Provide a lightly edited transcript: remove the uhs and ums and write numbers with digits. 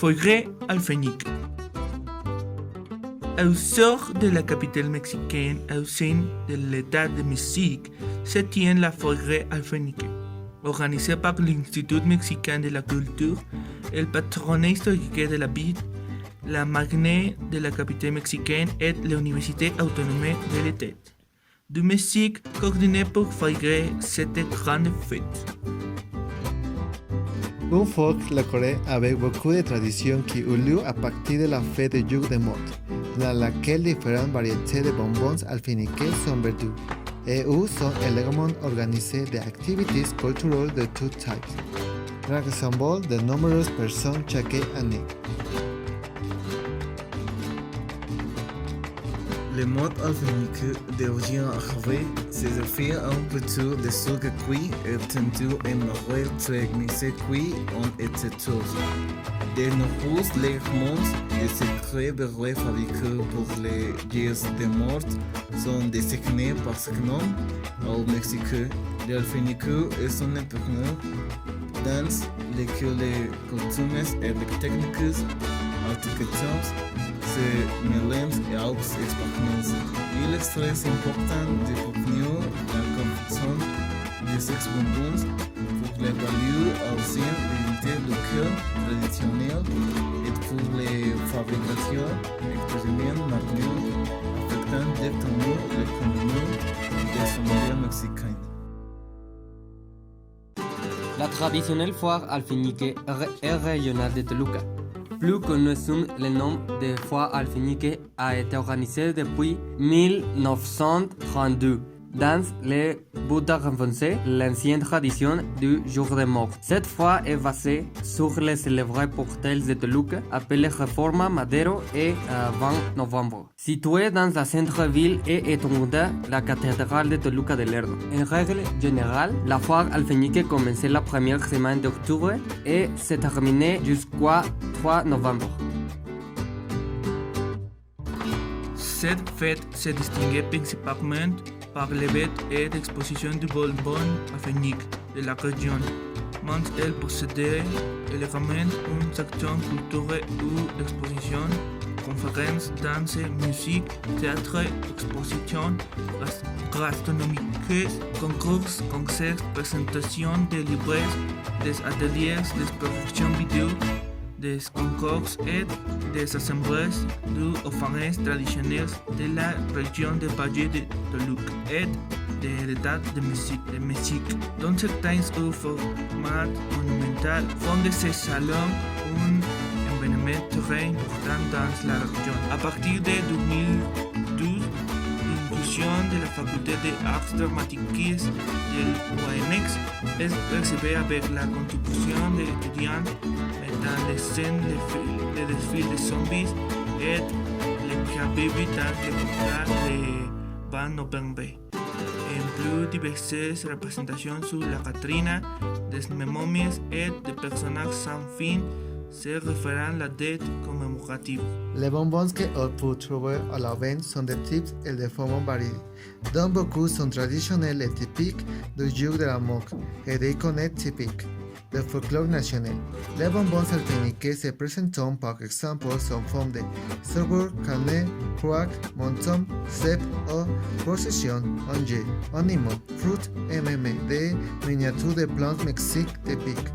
Forêt alphénique. Au sort de la capitale mexicaine, au sein de l'État de Mexique, se tient la forêt alphénique. Organisée par l'Institut mexicain de la culture, el patronat historique de la ville, la marraine de la capitale mexicaine et l'Université autonome de l'État du Mexique, coordonnée pour faire cette grande fête. Un folklore avec beaucoup de traditions qui eut lieu à partir de la fête du jour de mort, dans laquelle différentes variétés de bonbons alphéniques sont vendus, et où sont également organisées des activités culturelles de tous types, rassemblant de nombreuses personnes chaque année. Le mode alphénique d'origine arabe se réfère à un plateau de sucre cuit obtenu en Maroc techniques cuits ont été tous. De nombreux légumes et secrets beurrés fabriqués pour les jours de mort sont désignés par ce nom. Au Mexique, l'alphénique est un époque dans lequel les coutumes et les techniques architecturales se mélangent et s'expérimentent. Il est très important de fournir la confection de ces bonbons pour les valeurs anciennes d'identité locale traditionnelle et pour les fabrications extrêmement manuelles affectant directement l'économie des familles mexicaines. La traditionnelle foire alphénique est régionale de Toluca. Plus connu sous le nom de foire alphénique, a été organisée depuis 1932 dans le but de renforcer l'ancienne tradition du jour de mort. Cette foire est basée sur les célèbres portails de Toluca, appelés Reforma, Madero et 20 novembre. Située dans le centre-ville et étendue la cathédrale de Toluca de Lerdo. En règle générale, la foire alphénique commençait la première semaine d'octobre et se terminait jusqu'au 3 novembre. Cette fête se distinguait principalement par les bêtes et l'exposition du bonbon alphénique de la région. Mais elle possédait également une section culturelle ou exposition, conférences, danse, musique, théâtre, expositions gastronomiques, concours, concerts, présentations de livres, des ateliers, des productions vidéo, des concours et des assemblées d'orphelins traditionnels de la région de Valle de Toluca et de l'État de Mexique, dont certains au format monumental font de ces salons un événement très important dans la région. À partir de 2012, l'inclusion de la faculté des arts dramatiques de l'UAMX est percevue avec la contribution des étudiants dans les scènes de desfiles de zombies et les capibis dans le portail de 20 novembre. En plus diverses représentations sur la Catrina, des momies et des personnages sans fin se référant à la date commémorative. Les bonbons que on peut trouver à la vente sont de types et de formes variées, dont beaucoup sont traditionnels et typiques du jour de la mort et d'icônes typiques du folklore national. Les bonbons alphéniques se présentent par exemple sous forme de sucre, carnet, crack, monton, cèpe ou procession, ongé, animaux, fruits et même des miniatures de plantes mexiques typiques.